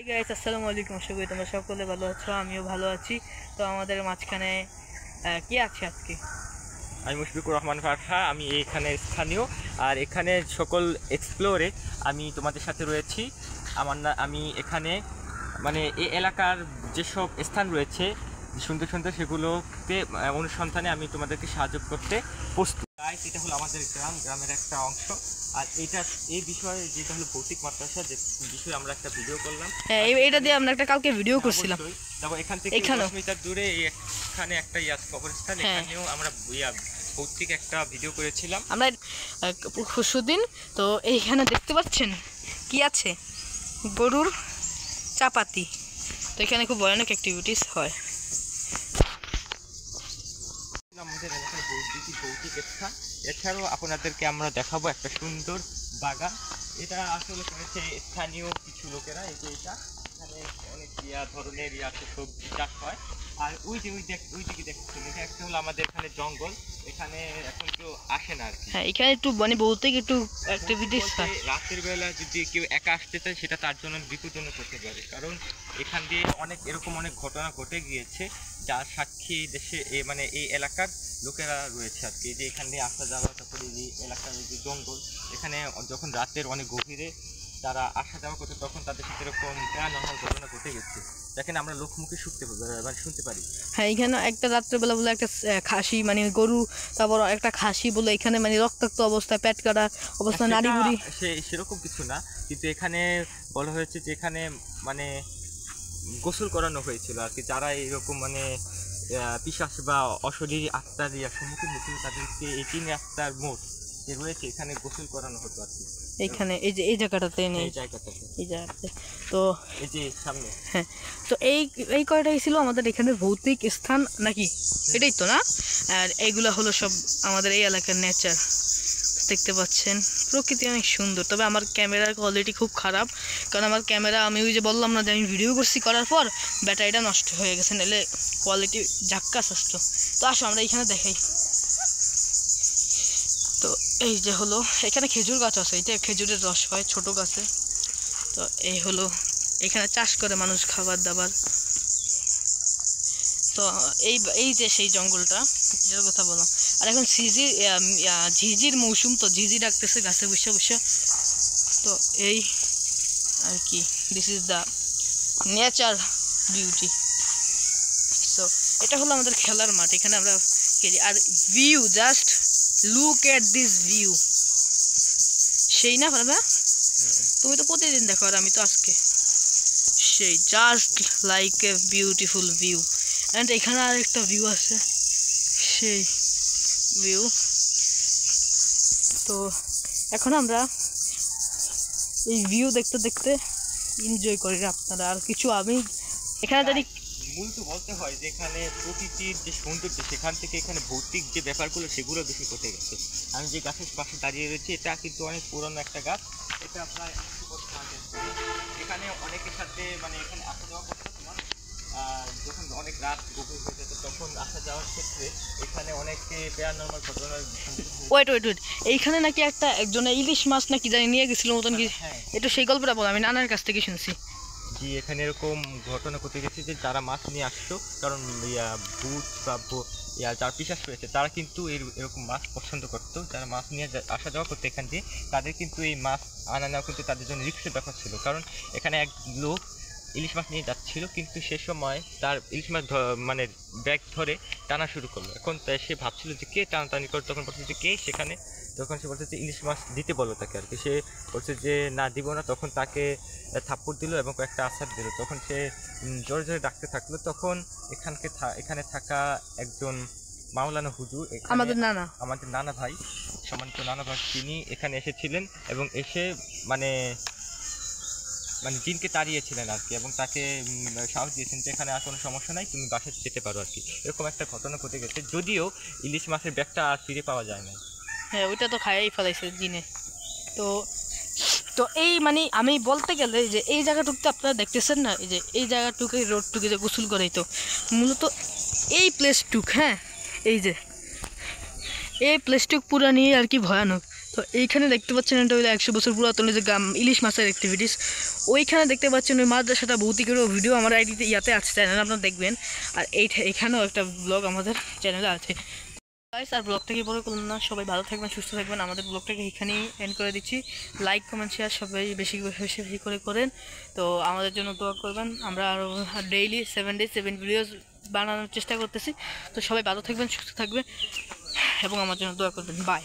Guys আসসালামু আলাইকুম, আশা করি তোমরা সকলে ভালো আছো, আমিও ভালো আছি। তো আমাদের মাঝখানে কি আছে আজকে? আমি মুশফিকুর রহমান ফারহা, আমি এখানে স্থানীয়। আর এখানে সকল এক্সপ্লোরে আমি তোমাদের সাথে রয়েছি। আমি এখানে মানে এই এলাকার যেসব স্থান রয়েছে সুন্দর সুন্দর সেগুলোতে অনুসন্ধানে আমি তোমাদেরকে সাহায্য করতে প্রস্তুত। এটা হলো আমাদের গ্রামের একটা অংশ। আর এই বিষয়ে যেটা হলো ভৌতিক মাদ্রাসা, যে বিষয়ে আমরা একটা ভিডিও করলাম, এটা দিয়ে আমরা একটা কালকে ভিডিও করছিলাম। তারপর এখান থেকে 10 মিটার দূরে এখানে একটা কবরস্থান, এখানেও আমরা ভৌতিক একটা ভিডিও করেছিলাম আমরা পরশুদিন। তো এইখানে দেখতে পাচ্ছেন কি আছে, গরুর চাপাতি। তো এখানে খুব ভয়ানক অ্যাক্টিভিটিস হয়। আমাদের এলাকার ভৌতিক স্থান। এছাড়াও আপনাদেরকে আমরা দেখাবো একটা সুন্দর বাগান। এটা আসলে করেছে স্থানীয় কিছু লোকেরা। এই যে এখানে অনেক ধরনের সবজি চাষ হয়। আর ওই দিকে দেখছেন, এটা একটা হলো আমাদের এখানে জঙ্গল। এখানে এখন কেউ আসে না আর কি। হ্যাঁ, এখানে একটু মানে বলতে একটু অ্যাক্টিভিটিস হয়। রাতের বেলা যদি কেউ একা আসতে চায় সেটা তার জন্য বিপজ্জনক হতে পারে, কারণ এখান দিয়ে অনেক ঘটনা ঘটে গিয়েছে, যার সাক্ষী দেশে মানে এই এলাকার লোকেরা রয়েছে আর কি। যে এখান দিয়ে আসা যাওয়া, তারপরে এই এলাকার যে জঙ্গল, এখানে যখন রাতের অনেক গভীরে তারা আসা যাওয়া করছে তখন তাদের সাথে এরকম প্যারানর্মাল ঘটনা ঘটে গেছে, দেখেন আমরা লোকমুখে শুনতে পারি। হ্যাঁ, এখানে একটা রাত্রেবেলা বলে একটা খাসি, মানে গরু, তারপর একটা খাসি বলে এখানে মানে রক্তাক্ত অবস্থায়, পেট কাটা অবস্থায়, নাড়ি বুড়ি সেরকম কিছু না, কিন্তু এখানে বলা হয়েছে যে এখানে মানে গোসল করানো হয়েছিল আর কি। যারা এরকম মানে পিশাচ বা অশরীরী আত্মার সম্মুখীন হয়েছিল তাদেরকে এই 3 রাস্তার মোড় যে রয়েছে এখানে গোসল করানো হতো আর কি। এইখানে এই জায়গাটাতে নেই, এই জায়গাটাতে। তো এই যে সামনে, হ্যাঁ, তো এই কয়টাই ছিল আমাদের এখানে ভৌতিক স্থান নাকি, এটাই তো না? আর এইগুলা হলো সব আমাদের এই এলাকার নেচার। দেখতে পাচ্ছেন প্রকৃতি অনেক সুন্দর, তবে আমার ক্যামেরার কোয়ালিটি খুব খারাপ, কারণ আমার ক্যামেরা, আমি ওই যে বললাম না যে আমি ভিডিও করছি, করার পর ব্যাটারিটা নষ্ট হয়ে গেছে, নাহলে কোয়ালিটি ঝাক্কাস আসতো। তো আসো আমরা এখানে দেখাই। তো এই যে হলো এখানে খেজুর গাছ আছে, এটা খেজুরের রস হয় ছোট গাছে। তো এই হলো এখানে চাষ করে মানুষ খাবার দাবার। তো এই যে সেই জঙ্গলটা যেটার কথা বললাম। আর এখন ঝিঝির মৌসুম, তো ঝিঝি ডাকতেছে গাছে বসে বসে। তো এই আর কি, this is the nature beauty. So এটা হলো আমাদের খেলার মাঠ, এখানে আমরা খেলি। আর view, just look at this view, সেই না ভাবে? তুমি তো প্রতিদিন দেখো, আর আমি তো আজকে। সেই just like a beautiful view. And এখানে আর একটা ভিউ আছে, সেই ভিউ। তো এখন আমরা এই ভিউ দেখতে দেখতে এনজয় করি আপনারা। আর কিছু আমি এখানে যদি মূলত বলতে হয় যে এখানে প্রকৃতির যে সৌন্দর্য, সেখান থেকে এখানে ভৌতিক যে ব্যাপারগুলো সেগুলো বেশি ঘটে গেছে। আমি যে গাছের পাশে দাঁড়িয়ে রয়েছি, এটা কিন্তু অনেক পুরনো একটা গাছ। এটা প্রায় 100 বছর আগে। এখানে অনেকের সাথে মানে এখানে আসা যাওয়া করতো তোমার, যখন অনেক রাত গভীর হয়ে যেত তখন আসা যাওয়ার ক্ষেত্রে এখানে অনেকে প্যারানর্মাল ঘটনার। ওয়েট এইখানে নাকি একজনে ইলিশ মাছ নাকি জানি নিয়ে গেছিল মতন কি, একটু সেই গল্পটা বল, আমি নানার কাছ থেকে শুনছি। জি, এখানে এরকম ঘটনা ঘটে গেছে যে যারা মাছ নিয়ে আসতো, কারণ ভূত বা যার পিশাচ রয়েছে তারা কিন্তু এরকম মাছ পছন্দ করতো। যারা মাছ নিয়ে আসা যাওয়া করতো এখান দিয়ে, তাদের কিন্তু এই মাছ আনা নেওয়া কিন্তু তাদের জন্য রিস্কের ব্যাপার ছিল। কারণ এখানে এক লোক ইলিশ মাছ নিয়ে যাচ্ছিল, কিন্তু সে সময় তার ইলিশ মাছ মানে ব্যাগ ধরে টানা শুরু করলো। এখন সে ভাবছিল যে কে টানাটানি করে, তখন বলছে যে কে সেখানে, তখন সে বলছে যে ইলিশ মাছ দিতে বলো তাকে আর কি। সে বলছে যে না দিব না, তখন তাকে থাপ্পড় দিল এবং কয়েকটা আছাড় দিল। তখন সে জোরে জোরে ডাকতে থাকলো। তখন এখানে থাকা একজন মাওলানা হুজুর, আমাদের নানা ভাই, সম্মানিত নানা ভাই, তিনি এখানে এসেছিলেন এবং এসে মানে জিনকে তাড়িয়েছিলেন আর কি, এবং তাকে সাহস দিয়েছেন যে এখানে আর কোনো সমস্যা নাই, তুমি বাসায় যেতে পারো আর কি। এরকম একটা ঘটনা ঘটে গেছে, যদিও ইলিশ মাছের ব্যাগটা আর ফিরে পাওয়া যায় না। হ্যাঁ, ওইটা তো খাইয়াই ফেলাইছে জিনে। তো এই মানে আমি বলতে গেলে যে এই জায়গাটুকু আপনারা দেখতেছেন না, এই যে এই জায়গাটুকু, এই রোডটুকু যে গোসল করে, তো মূলত এই প্লেসটুক, হ্যাঁ এই যে এই প্লেসটুক পুরা নিয়ে আর কি ভয়ানক। তো এইখানে দেখতে পাচ্ছেন এটা হলো 100 বছর পুরাতন যে ইলিশ মাছের অ্যাক্টিভিটিস। ওইখানে দেখতে পাচ্ছেন ওই মাদ্রাসাটা ভৌতিকেরও ভিডিও আমার আইডিতে ইয়াতে আছে, চ্যানেলে আপনারা দেখবেন। আর এইখানেও একটা ব্লগ আমাদের চ্যানেলে আছে। আর ব্লগটাকে বড় করলাম না, সবাই ভালো থাকবেন, সুস্থ থাকবেন। আমাদের ব্লগটাকে এখানেই এন্ড করে দিচ্ছি। লাইক কমেন্ট শেয়ার সবাই বেশি বেশি করে করেন। তো আমাদের জন্য দোয়া করবেন। আমরা আরও ডেইলি 7 ডে 7 ভিডিওস বানানোর চেষ্টা করতেছি। তো সবাই ভালো থাকবেন, সুস্থ থাকবেন এবং আমার জন্য দোয়া করবেন। বাই।